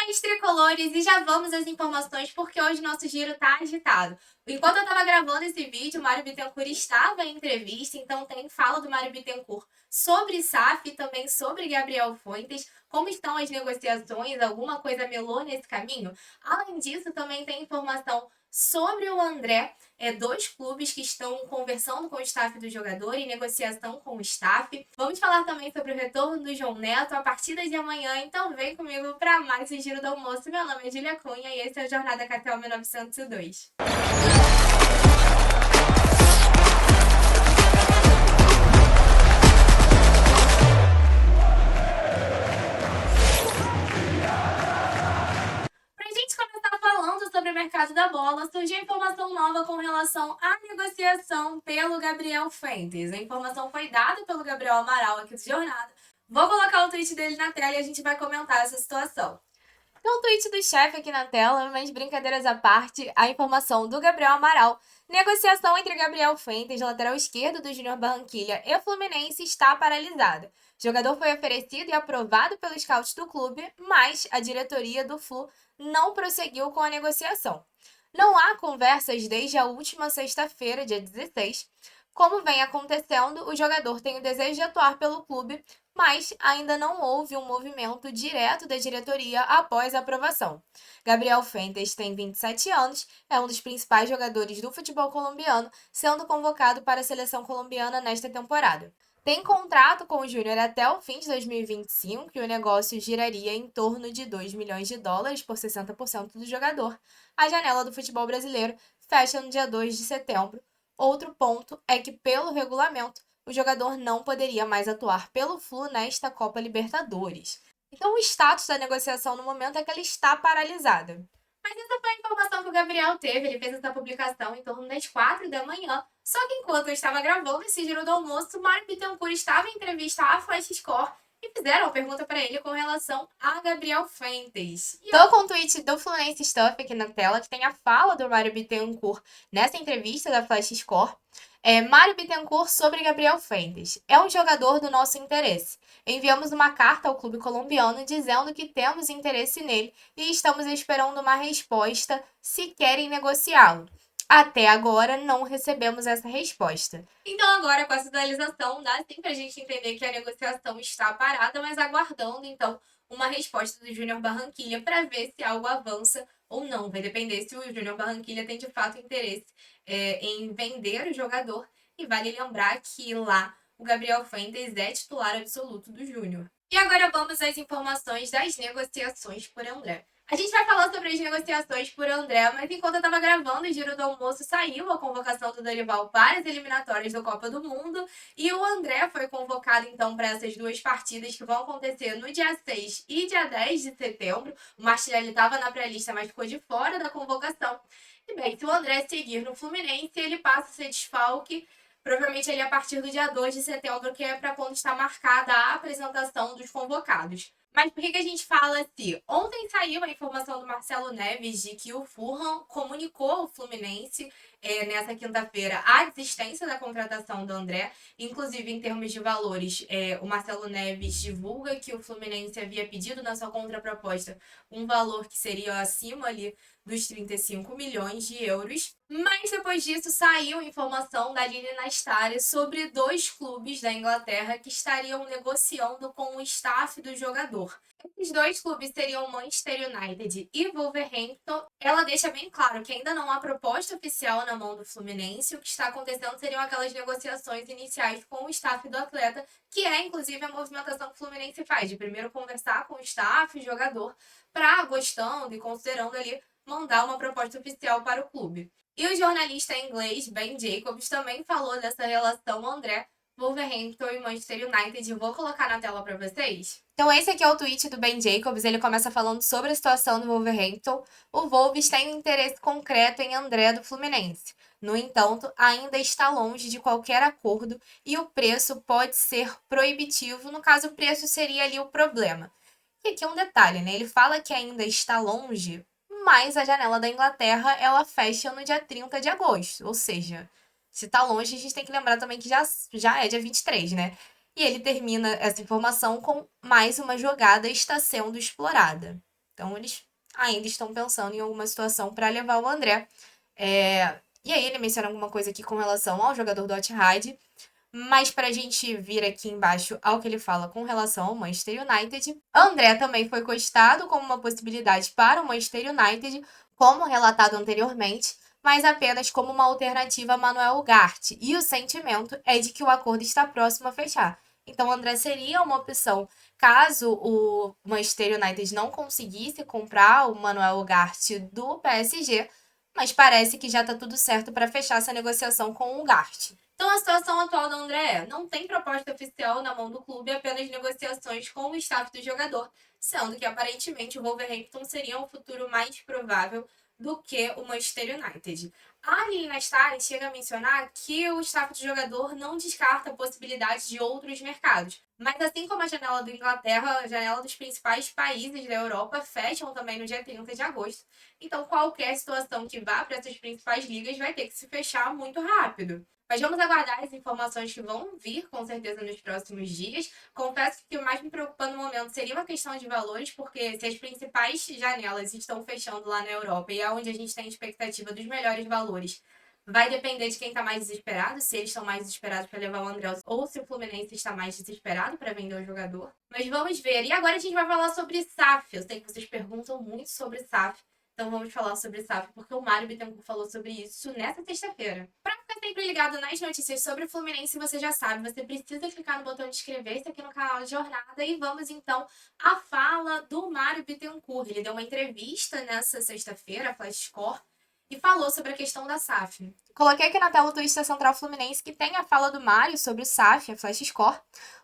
Parabéns, tricolores! E já vamos às informações, porque hoje nosso giro tá agitado. Enquanto eu tava gravando esse vídeo, o Mário Bittencourt estava em entrevista, então tem fala do Mário Bittencourt sobre SAF e também sobre Gabriel Fuentes, como estão as negociações, alguma coisa melou nesse caminho. Além disso, também tem informação sobre o André, dois clubes que estão conversando com o staff do jogador, em negociação com o staff. Vamos falar também sobre o retorno do João Neto a partir de amanhã, então vem comigo para mais um Giro do Almoço. Meu nome é Julia Cunha e esse é o Jornada Catel 1902. Sobre o mercado da bola, surgiu informação nova com relação à negociação pelo Gabriel Fuentes. A informação foi dada pelo Gabriel Amaral aqui do Jornada. Vou colocar o tweet dele na tela e a gente vai comentar essa situação. Então, o tweet do chefe aqui na tela, mas brincadeiras à parte, a informação do Gabriel Amaral. Negociação entre Gabriel Fuentes, lateral esquerdo do Júnior Barranquilla, e Fluminense está paralisada. O jogador foi oferecido e aprovado pelos scouts do clube, mas a diretoria do Flu não prosseguiu com a negociação. Não há conversas desde a última sexta-feira, dia 16. Como vem acontecendo, o jogador tem o desejo de atuar pelo clube, mas ainda não houve um movimento direto da diretoria após a aprovação. Gabriel Fuentes tem 27 anos, é um dos principais jogadores do futebol colombiano, sendo convocado para a seleção colombiana nesta temporada. Tem contrato com o Júnior até o fim de 2025 e o negócio giraria em torno de 2 milhões de dólares por 60% do jogador. A janela do futebol brasileiro fecha no dia 2 de setembro. Outro ponto é que, pelo regulamento, o jogador não poderia mais atuar pelo Flu nesta Copa Libertadores. Então, o status da negociação no momento é que ela está paralisada. Mas essa foi a informação que o Gabriel teve. Ele fez essa publicação em torno das 4 da manhã. Só que enquanto eu estava gravando esse Giro do Almoço, o Mário Bittencourt estava em entrevista à Flash Score e fizeram uma pergunta para ele com relação a Gabriel Fuentes. Tô com o tweet do Fluminense Stuff aqui na tela, que tem a fala do Mário Bittencourt nessa entrevista da Flash Score. Mário Bittencourt sobre Gabriel Fuentes. É um jogador do nosso interesse. Enviamos uma carta ao clube colombiano dizendo que temos interesse nele e estamos esperando uma resposta se querem negociá-lo. Até agora não recebemos essa resposta. Então agora com a sinalização dá sim pra gente entender que a negociação está parada, mas aguardando então uma resposta do Júnior Barranquilla para ver se algo avança ou não. Vai depender se o Júnior Barranquilla tem de fato interesse em vender o jogador. E vale lembrar que lá o Gabriel Fuentes é titular absoluto do Júnior. E agora vamos às informações das negociações por André. A gente vai falar sobre as negociações por André, mas enquanto eu estava gravando o Giro do Almoço, saiu a convocação do Dorival para as eliminatórias da Copa do Mundo e o André foi convocado então para essas duas partidas que vão acontecer no dia 6 e dia 10 de setembro. O Martinelli estava na pré-lista, mas ficou de fora da convocação. E bem, se o André seguir no Fluminense, ele passa a ser desfalque. Provavelmente ele a partir do dia 2 de setembro, que é para quando está marcada a apresentação dos convocados. Mas por que a gente fala assim? Ontem saiu a informação do Marcelo Neves de que o Fulham comunicou ao Fluminense nessa quinta-feira a desistência da contratação do André. Inclusive, em termos de valores, o Marcelo Neves divulga que o Fluminense havia pedido na sua contraproposta um valor que seria acima ali dos 35 milhões de euros. Mas depois disso saiu informação da Aline Nastari sobre dois clubes da Inglaterra que estariam negociando com o staff do jogador. Esses dois clubes seriam o Manchester United e Wolverhampton. Ela deixa bem claro que ainda não há proposta oficial na mão do Fluminense. O que está acontecendo seriam aquelas negociações iniciais com o staff do atleta, que é inclusive a movimentação que o Fluminense faz, de primeiro conversar com o staff, o jogador, para, gostando e considerando ali, mandar uma proposta oficial para o clube. E o jornalista inglês Ben Jacobs também falou dessa relação André, Wolverhampton e Manchester United. Vou colocar na tela para vocês. Então esse aqui é o tweet do Ben Jacobs, ele começa falando sobre a situação do Wolverhampton. O Wolves tem um interesse concreto em André do Fluminense. No entanto, ainda está longe de qualquer acordo e o preço pode ser proibitivo. No caso, o preço seria ali o problema. E aqui é um detalhe, né? Ele fala que ainda está longe, mas a janela da Inglaterra, ela fecha no dia 30 de agosto. Ou seja, se tá longe, a gente tem que lembrar também que já é dia 23, né? E ele termina essa informação com mais uma jogada está sendo explorada. Então, eles ainda estão pensando em alguma situação para levar o André. E aí, ele menciona alguma coisa aqui com relação ao jogador do Al-Ittihad, mas para a gente vir aqui embaixo ao que ele fala com relação ao Manchester United, André também foi cogitado como uma possibilidade para o Manchester United, como relatado anteriormente, mas apenas como uma alternativa a Manuel Ugarte. E o sentimento é de que o acordo está próximo a fechar. Então, o André seria uma opção caso o Manchester United não conseguisse comprar o Manuel Ugarte do PSG, mas parece que já está tudo certo para fechar essa negociação com o Ugarte. Então, a situação atual do André é: não tem proposta oficial na mão do clube, apenas negociações com o staff do jogador, sendo que aparentemente o Wolverhampton seria um futuro mais provável do que o Manchester United. A Lili Nastari chega a mencionar que o staff do jogador não descarta a possibilidade de outros mercados. Mas assim como a janela da Inglaterra, a janela dos principais países da Europa fecham também no dia 30 de agosto. Então, qualquer situação que vá para essas principais ligas vai ter que se fechar muito rápido. Mas vamos aguardar as informações que vão vir, com certeza, nos próximos dias. Confesso que o mais me preocupa no momento seria uma questão de valores, porque se as principais janelas estão fechando lá na Europa e é onde a gente tem expectativa dos melhores valores, vai depender de quem está mais desesperado, se eles estão mais desesperados para levar o André ou se o Fluminense está mais desesperado para vender o jogador. Mas vamos ver. E agora a gente vai falar sobre SAF. Eu sei que vocês perguntam muito sobre SAF. Então vamos falar sobre SAF, porque o Mário Bittencourt falou sobre isso nessa sexta-feira. Para ficar sempre ligado nas notícias sobre o Fluminense, você já sabe, você precisa clicar no botão de inscrever-se aqui no canal de Jornada. E vamos então à fala do Mário Bittencourt. Ele deu uma entrevista nessa sexta-feira, Flash Score, e falou sobre a questão da SAF. Coloquei aqui na tela o Twitter Central Fluminense, que tem a fala do Mário sobre o SAF, a Flash Score.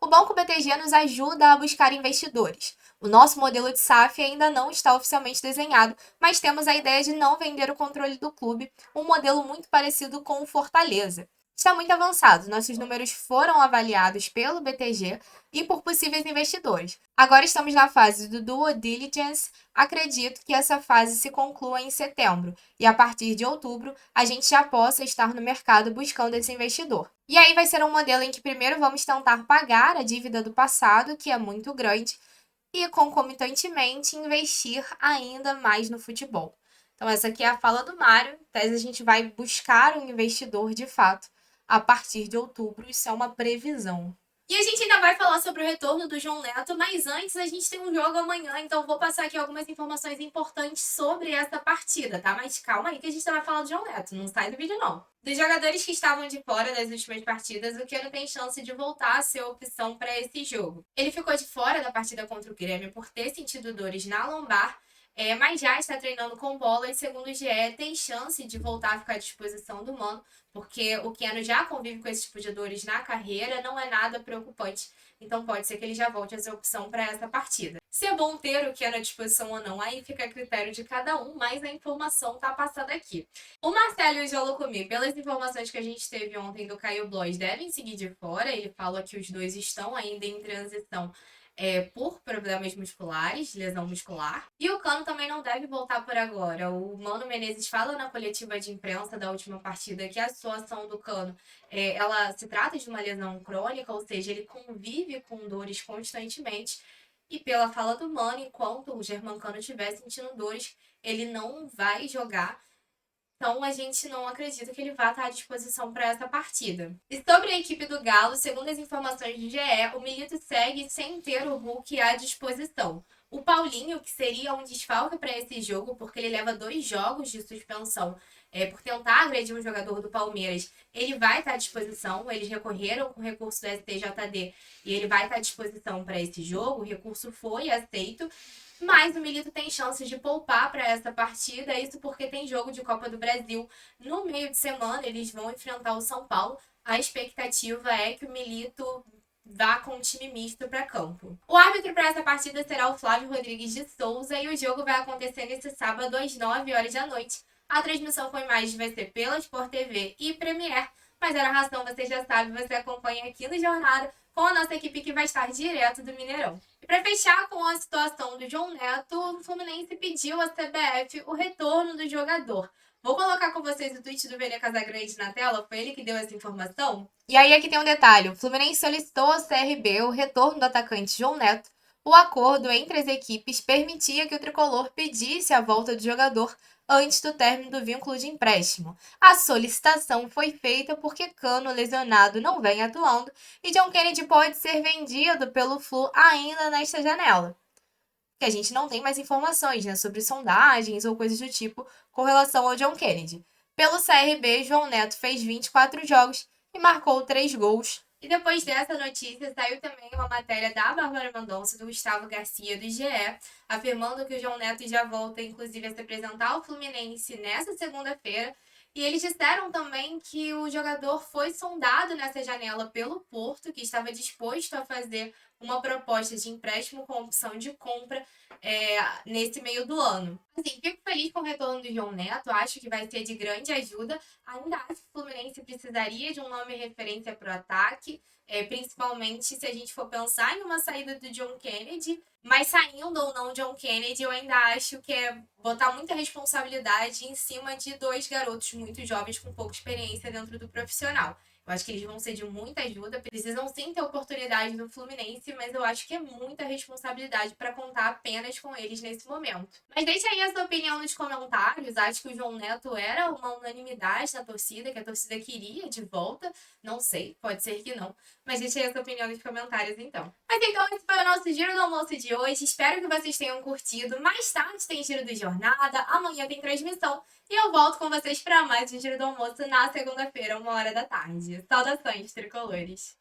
O Banco BTG nos ajuda a buscar investidores. O nosso modelo de SAF ainda não está oficialmente desenhado, mas temos a ideia de não vender o controle do clube, um modelo muito parecido com o Fortaleza. Está muito avançado, nossos números foram avaliados pelo BTG e por possíveis investidores. Agora estamos na fase do due diligence, acredito que essa fase se conclua em setembro, e a partir de outubro a gente já possa estar no mercado buscando esse investidor. E aí vai ser um modelo em que primeiro vamos tentar pagar a dívida do passado, que é muito grande, e concomitantemente investir ainda mais no futebol. Então essa aqui é a fala do Mário. Em tese a gente vai buscar um investidor de fato a partir de outubro, isso é uma previsão. E a gente ainda vai falar sobre o retorno do João Neto, mas antes a gente tem um jogo amanhã, então vou passar aqui algumas informações importantes sobre essa partida, tá? Mas calma aí que a gente vai falar do João Neto, não sai do vídeo não. Dos jogadores que estavam de fora das últimas partidas, o Keno tem chance de voltar a ser opção para esse jogo. Ele ficou de fora da partida contra o Grêmio por ter sentido dores na lombar, mas já está treinando com bola e, segundo o GE, tem chance de voltar a ficar à disposição do Mano, porque o Keno já convive com esse tipo de dores na carreira, não é nada preocupante, então pode ser que ele já volte a ser opção para essa partida. Se é bom ter o Keno à disposição ou não, aí fica a critério de cada um, mas a informação tá passada aqui. O Marcelo e o Jolocomí, pelas informações que a gente teve ontem do Caio Blois, devem seguir de fora, ele fala que os dois estão ainda em transição por problemas musculares, lesão muscular. E o Cano também não deve voltar por agora. O Mano Menezes fala na coletiva de imprensa da última partida que a situação do Cano, ela se trata de uma lesão crônica, ou seja, ele convive com dores constantemente. E pela fala do Mano, enquanto o Germancano estiver sentindo dores, ele não vai jogar. Então, a gente não acredita que ele vá estar à disposição para essa partida. E sobre a equipe do Galo, segundo as informações do GE, o Milito segue sem ter o Hulk à disposição. O Paulinho, que seria um desfalque para esse jogo, porque ele leva 2 jogos de suspensão por tentar agredir um jogador do Palmeiras, ele vai estar à disposição. Eles recorreram com o recurso do STJD e ele vai estar à disposição para esse jogo. O recurso foi aceito. Mas o Milito tem chances de poupar para essa partida, isso porque tem jogo de Copa do Brasil. No meio de semana, eles vão enfrentar o São Paulo. A expectativa é que o Milito vá com um time misto para campo. O árbitro para essa partida será o Flávio Rodrigues de Souza e o jogo vai acontecer nesse sábado às 9 horas da noite. A transmissão com imagens vai ser pela Sport TV e Premiere, mas a narração você já sabe, você acompanha aqui no Jornada com a nossa equipe que vai estar direto do Mineirão. E para fechar com a situação do João Neto, o Fluminense pediu à CBF o retorno do jogador. Vou colocar com vocês o tweet do Vene Casagrande na tela, foi ele que deu essa informação. E aí aqui tem um detalhe, o Fluminense solicitou ao CRB o retorno do atacante João Neto, O acordo entre as equipes permitia que o tricolor pedisse a volta do jogador antes do término do vínculo de empréstimo. A solicitação foi feita porque Cano, lesionado, não vem atuando e John Kennedy pode ser vendido pelo Flu ainda nesta janela. Que a gente não tem mais informações, né, sobre sondagens ou coisas do tipo com relação ao John Kennedy. Pelo CRB, João Neto fez 24 jogos e marcou 3 gols. E depois dessa notícia, saiu também uma matéria da Bárbara Mendonça, do Gustavo Garcia, do GE, afirmando que o João Neto já volta, inclusive, a se apresentar ao Fluminense nessa segunda-feira. E eles disseram também que o jogador foi sondado nessa janela pelo Porto, que estava disposto a fazer uma proposta de empréstimo com opção de compra nesse meio do ano. Assim, fico feliz com o retorno do João Neto, acho que vai ser de grande ajuda. Ainda acho que o Fluminense precisaria de um nome referência para o ataque, principalmente se a gente for pensar em uma saída do John Kennedy. Mas saindo ou não John Kennedy, eu ainda acho que é botar muita responsabilidade em cima de dois garotos muito jovens com pouca experiência dentro do profissional. Eu acho que eles vão ser de muita ajuda, precisam sim ter oportunidade no Fluminense, mas eu acho que é muita responsabilidade para contar apenas com eles nesse momento. Mas deixa aí a sua opinião nos comentários. Acho que o João Neto era uma unanimidade na torcida, que a torcida queria de volta. Não sei, pode ser que não. Mas deixa aí a sua opinião nos comentários então. Mas então, esse foi o nosso Giro do Almoço de hoje. Espero que vocês tenham curtido. Mais tarde tem Giro do Jornada, amanhã tem transmissão. E eu volto com vocês para mais um Giro do Almoço na segunda-feira, 1h da tarde. Saudações, tricolores!